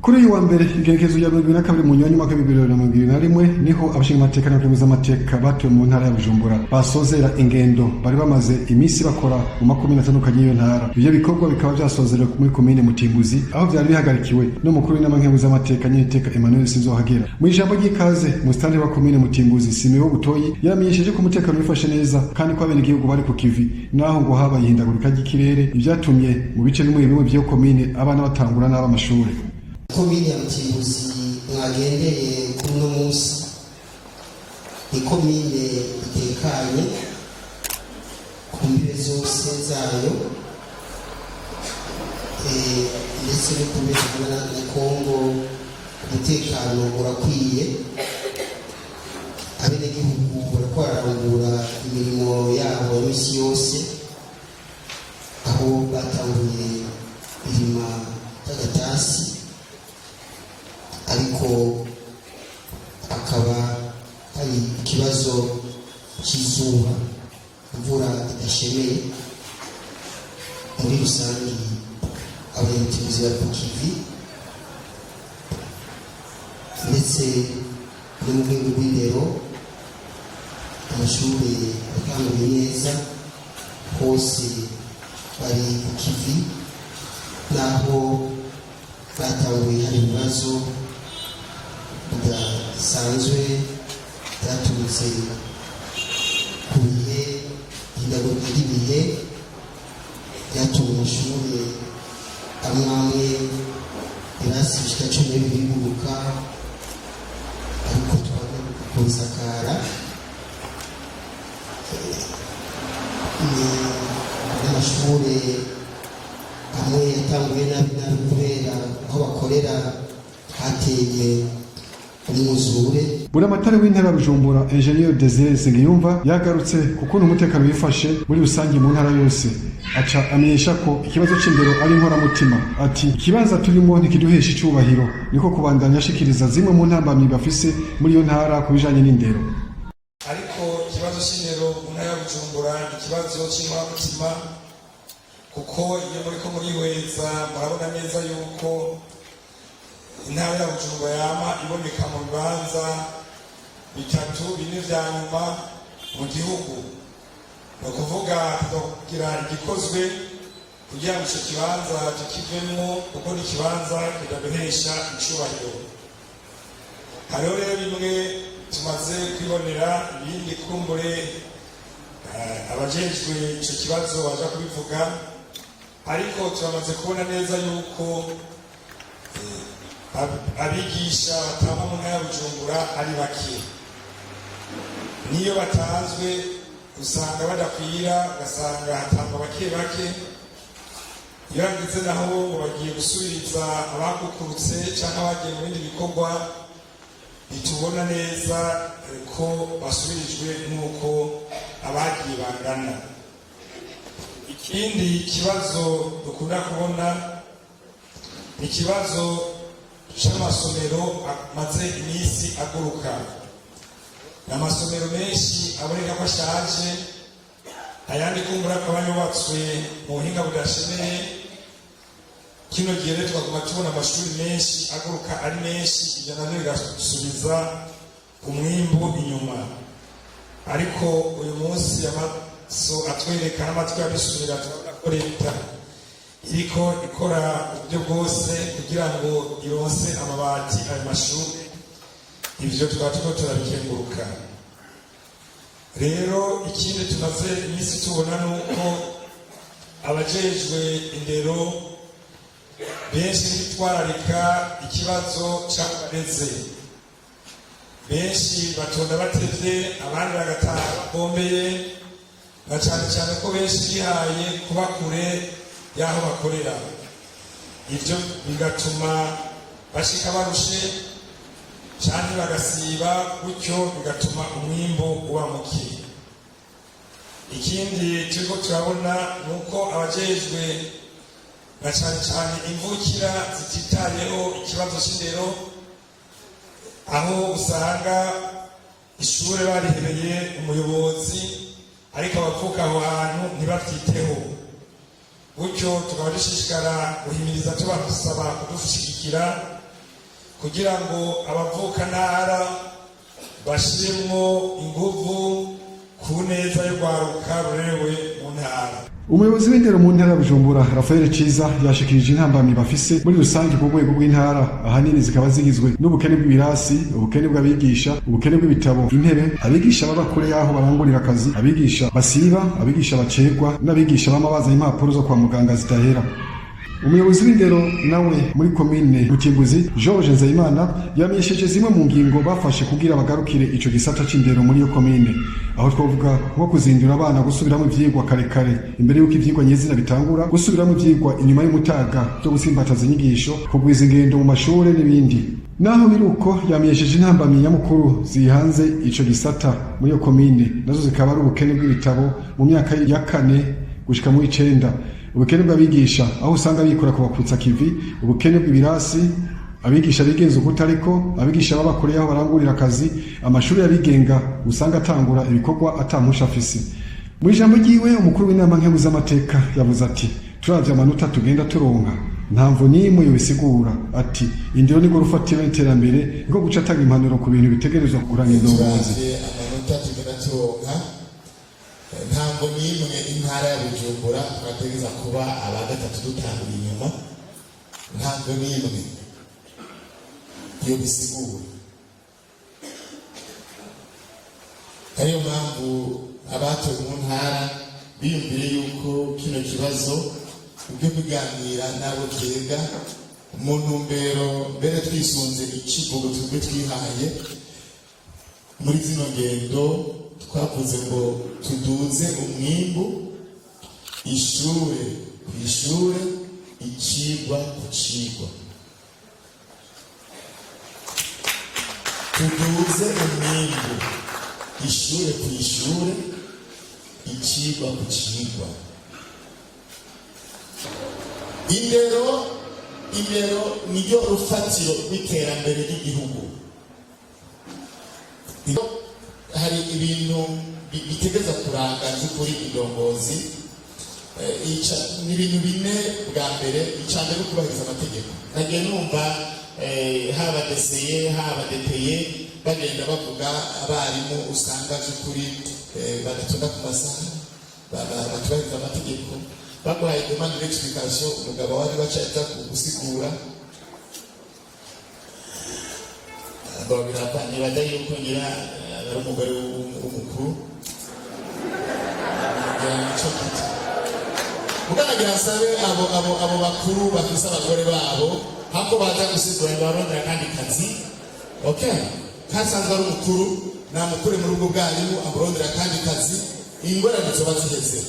Kuri uyu wa mbere igerekezo rya 2022 mu nyoni mwaka 2021 niho abashingamateka n'abakemuza amateka batuye mu ntara ya Bujumbura basozera ingendo bari bamaze iminsi bakora mu makomine atandukanye y'iyo ntara. Ibyo bikorwa bikaba byasozerewe muri komine Mutimbuzi aho byari bihagarikiwe n'umukuru w'inama amateka n'iteka Emmanuel Sinzohagera. Mu ijambo ry'ikaze mu stande wa komine Mutimbuzi Simeho Butoyi yaramenyesheje ko umutekano wifashe neza kandi ko abenegihugu bari ku kivi naho ngo habaye ihindagurika ry'ikirere ibyatumye mu bice bimwe by'iyo komine abana batangura n'abamashuri. Komine ya Mutimbuzi mwagendeye kuri uno munsi ni komine itekanye ku mbibe zose zayo ndetse no kubera na Kongo umutekano urakwiye abenegihugu bariko bararangura imirimo yabo ya misi yose aho batanguye irima ry'agatasi ariko akaba hari ikibazo cy'izuba imvura idashemeye muri rusange abayobozi bari ku kivi ndetse no mu rwego rw'indero amashuri yatanguye neza hose bari ku kivi naho batanguye hari ibibazo bidasanzwe byaturutse ku bihe ihindagurika ry'ibihe byatumye amashuri amwe ibirasi bishika 12 bibuka ariko twaba kubisakara ni amashuri amwe yatanguye nabi kubera aho bakorera hateye umwuzure. Buramatari w'intara Bujumbura Engineer Desire Sengiyumva yagarutse kuko umutekano wifashe muri rusange mu ntara yose aca amenyesha ko ikibazo c'indero ari inkoramutima ati ikibanza turimo ntikiduhesha icubahiro niko kubandanya ashikiriza zimwe mu ntambamyi bafise muri iyo ntara kubijanye n'indero. Ariko ikibazo c'indero mu ntara ya Bujumbura ikibazo c'inkoramutima kuko iyo muriko murihweza murabona neza yuko intara ya Bujumbura yama iboneka mu bibanza bitatu bine vya nyuma mu gihugu. Ni ukuvuga tukagira igikozwe kugira ngo ico kibanza tukivemwo kuko ni ikibanza kidaduhesha icubahiro. Hariho rero bimwe tumaze kwibonera ibindi kumbure abajejwe ico kibazo baja kubivuga ariko turamaze kubona neza yuko abigisha batanga mu ntara ya Bujumbura ari bake, niyo batanzwe usanga badakwira ugasanga hatangwa bake iyo hageze naho ngo bagiye gusubiriza abakukurutse cyangwa abagiye mu bindi bikorwa bitubona neza ko basubirijwe n'uko abagiye bangana. Ikindi kibazo dukunda kubona ni ikibazo c'amasomero amaze iminsi aguruka. N'amasomero menshi aboneka ko ashaje, ayandi kumbura akaba yubatswe mu buhinga budashemeye. Kino gihe rero twaguma tubona amashuri menshi aguruka ari menshi, ibyo navyo bigasubiza umwimbu inyuma. Ariko uyu munsi amaso atwereka n'amatwi abisubira tubona ko leta iriko ikora uburyo bwose kugira ngo ironse amabati ayo mashuri. Ivyo tukaba turiko turabikenguruka. Rero ikindi tumaze iminsi tubona nuko abajejwe indero benshi bitwararika ikibazo c'abarezi. Benshi batonda batevye, abandi bagataha babombeye, na cane ko benshi bihaye kuba kure y'aho bakorera. Ivyo bigatuma bashika barushe canke bagasiba, gutyo bigatuma umwimbo uba muke. Ikindi turiko turabona nuko abajejwe na cane imvukira zititayeho ikibazo c'indero, aho usanga ishure barihebeye umuyobozi ariko abavuka aho hantu ntibavyiteho. Gutyo tukaba dushishikara guhimiriza tubasaba kudushigikira kugira ngo abavukantara bashiremwo inguvu ku neza y'urwaruka rurerewe mu ntara. Umuyobozi w'indero mu ntara ya Bujumbura Raphael Ciza yashikirije intambamyi bafise muri rusange ku rwego rw'intara, ahanini zikaba zigizwe n'ubukene bw'ibirasi, ubukene bw'abigisha, ubukene bw'ibitabo, intebe, abigisha baba kure y'aho barangurira akazi, abigisha basiba, abigisha bacerwa, n'abigisha bama bazanye impapuro zo kwa muganga zidahera. Umuyobozi w'indero nawe muri komine Mutimbuzi George Nzeyimana yamenyesheje zimwe mu ngingo bafashe kugira bagarukire ico gisata c'indero muri iyo komine, aho twavuga nko kuzindura abana gusubiramo ivyigwa kare imbere y'uko ivyigwa nyezina bitangura, gusubiramo ivyigwa inyuma y'umutaga byo gusimbataza inyigisho, kugwiza ingendo mu mashure n'ibindi. Naho biruko yamenyesheje intambamyi nyamukuru zihanze ico gisata muri iyo komine, nazo zikaba ari ubukene bw'ibitabo mu myaka ya 4 gushika mu 9, ubukene bw'abigisha aho usanga bikora kubakutsa kivi, ubukene bw'ibirasi, abigisha bigenza ukutariko, abigisha baba kure y'aho barangurira akazi, amashuri yabigenga usanga atangura ibikorwa atamusha afise. Mu ijambo ryiwe umukuru w'inama nk'amateka yavuze ati turavye amanota tugenda turonka ntamvo n'imwe yobisigura, ati indero ni gurufatira iterambere ngo guca atanga impanuro ku bintu bitegerezwa kuranga indongozi. Amanota tugenda turonka ntabwo n'imwe intara ya Bujumbura twategeza kuba aba gatatu dutangura inyuma, ntabwo n'imwe iyo bisigura. Ariyo mpamvu abatowe mu ntara biyumvire yuko kino kibazo ubwo biganira nabo twega mu ntumbero mbere twisunze ikivugo twebwe twihaye muri zino ngendo, twavuze ngo tuduze umwimbu ishure ku ishure, icigwa ku cigwa. Tuduze umwimbu ishure ku ishure, icigwa ku cigwa. Indero niyo rufatiro rw'iterambere ry'igihugu. Hari ibintu bitegeza kuranga kuri indongozi, ni ibintu bine. Bwa mbere icambere no kubahiriza amategeko. Nagiye numva haba deseye haba deteye bagenda bavuga abarimu usanga by'ukuri badatonda ku masaha, batubahiriza amategeko, baguhaye demande d'explication umugabo wari bacaza gusigura ngo birapanye badaye yuko ngira ari umugore w'umukuru muganagira nsabe abo bakuru bafise abagore babo hako baza gusigura barondera kandi kazi, okay, kasanzwe ari umukuru namukure mu rugo bwarimu amurondera kandi kazi, ingorane zoba ziheze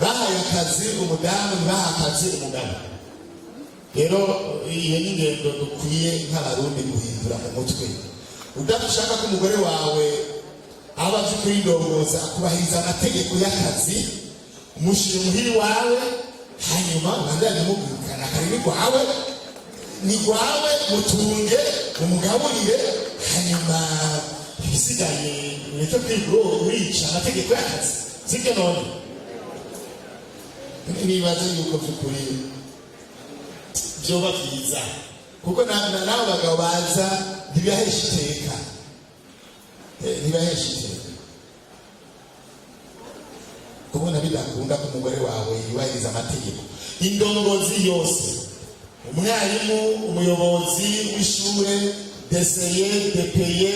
bahaye akazi umudamu bahaye akazi umugabo. Rero iyo ni ingendo dukwiye nk'abarundi guhindura mu mutwe. Udashaka ko umugore wawe aba azi kwindongoza akubahiriza amategeko y'akazi, umushire muhiri wawe, hanyuma ubandanye mubwirukana akarimi rwawe ni rwawe, mutunge umugaburire, hanyuma ibisigaye ureke kwigura urica amategeko y'akazi, sibyo? None nibaza yuko by'ukuri byoba byiza, kuko n'abo bagabo baza ntibahesha iteka, kubona bidakunda ko umugore wawe yubahiriza amategeko. Indongozi yose, umwarimu, umuyobozi w'ishure, deseye, depeye,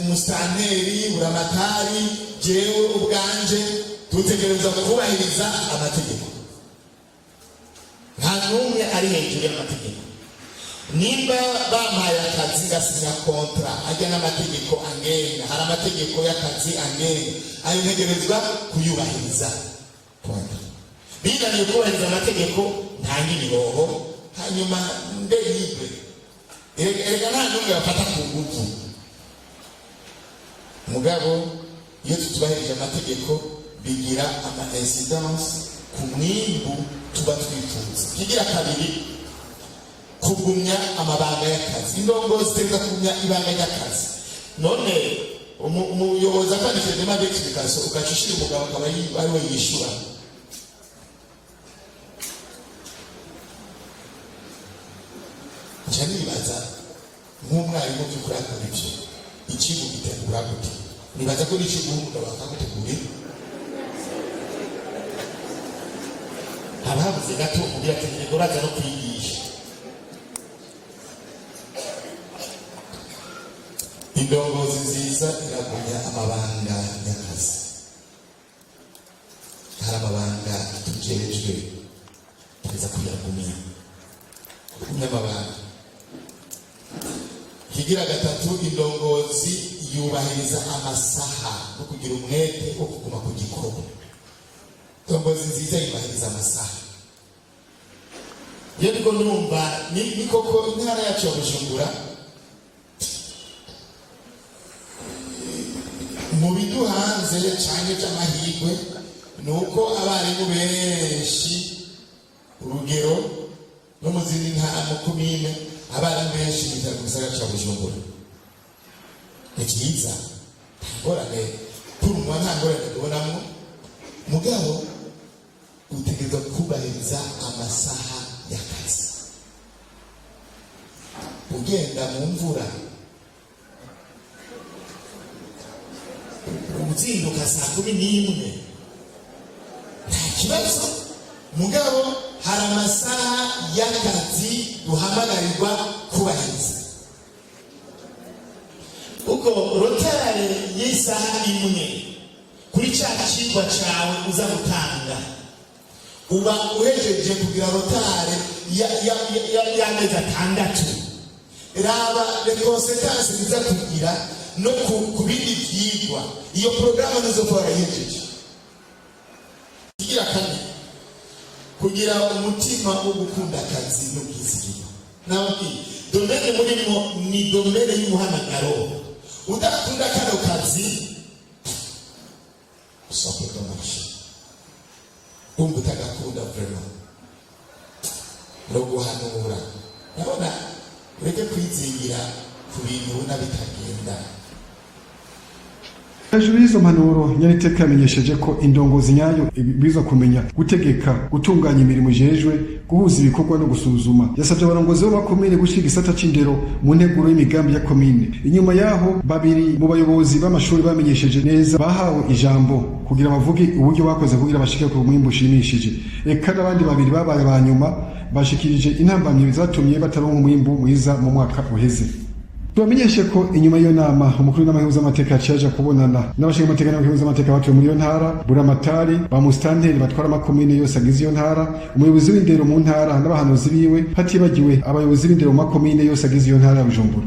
musanteri, buramatari, jewe ubwanje dutegereza kubahiriza amategeko. Nta n'umwe ari hejuru y'amategeko. Nimba bampaye akazi gasinya kontra ajya n'amategeko angenga, hari amategeko y'akazi angenga, ayo ntegerezwa kuyubahiriza. Binaniye kubahiriza amategeko ntanga imihoho, hanyuma mbe libre. Erega nta n'umwe bafata ku ngufu. Mugabo iyo tutubahirije amategeko bigira ama-incidence ku mwimbu tuba twifuza. Kigira kabiri, kugumya amabanga y'akazi. Indongozi ziteza kugumya ibanga y'akazi. None umuyobozi akanishije demande d'explication ugacishira umugabo akaba ari we yishura, nca nibaza nk'umwarimu by'ukuri akora ibyo ikigo gitegura gute nibaza ko n'ikigo umugabo akagutegurira haba habuze gato kugira ati ngo uraza no kwigisha indongozi nziza iragumya amabanga y'akazi hari amabanga tujejwe tuza kuyagumya amabanga kigira gatatu indongozi yubahiriza amasaha no kugira umwete wo kuguma ku gikorwa indongozi nziza yubahiriza amasaha iyo niko numva ni koko intara yacu ya Bujumbura mu biduhanze cyane cy'amahirwe ni uko abarimu benshi urugero no mu zindi ntara mu komine abarimu benshi biga mu gisagara cya Bujumbura ni cyiza ngorane turumwa nta ngorane tubonamo mugabo utegereza kubahiriza amasaha y'akazi ugenda mu mvura uzinduka saa 11 nta kibazo mugabo hari amasaha y'akazi duhamagarirwa kubahiriza uko rotare y'isaha imwe kuri cya kigwa cyawe uza gutanga uba uhejeje kugira rotare y'amezi 6 raba rekonsekansi biza kugira no ku bindi byigwa iyo porogaramu nizo kwa yejeje kigira kandi kugira umutima wo gukunda akazi no kwizigama nawe domene murimo ni domene y'umuhamagaro udakunda kano kazi usoko domashi utagakunda vraiment no guhanura nabona ureke kwizingira ku bintu n'abitagenda. Hejuru y'izo mpanuro Nyariteka yamenyesheje ko indongozi nyayo biza kumenya gutegeka gutunganya imirimo ijejwe guhuza ibikorwa no gusuzuma. Yasabye abarongozi b'amakomine gushyira igisata c'indero mu nteguro y'imigambi ya komine. Inyuma yaho babiri mu bayobozi b'amashuri bamenyesheje neza bahawe ijambo kugira bavuge uburyo bakoze kugira bashike ku mwimbo ushimishije. Eka n'abandi babiri babaye abanyuma bashikirije intambamyi zatumye bataronka umwimbo mwiza mu mwaka uheze. Tubamenyeshe ko inyuma y'iyo nama umukuru n'amahibuza amateka yaje kubonana n'abashinga amateka n'abahibuza amateka batuye muri iyo ntara buramatari ba mustanteri batwara amakomine yose agize iyo ntara umuyobozi w'indero mu ntara n'abahanuzi biwe hatibagiwe abayobozi b'indero mu makomine yose agize iyo ntara ya Bujumbura.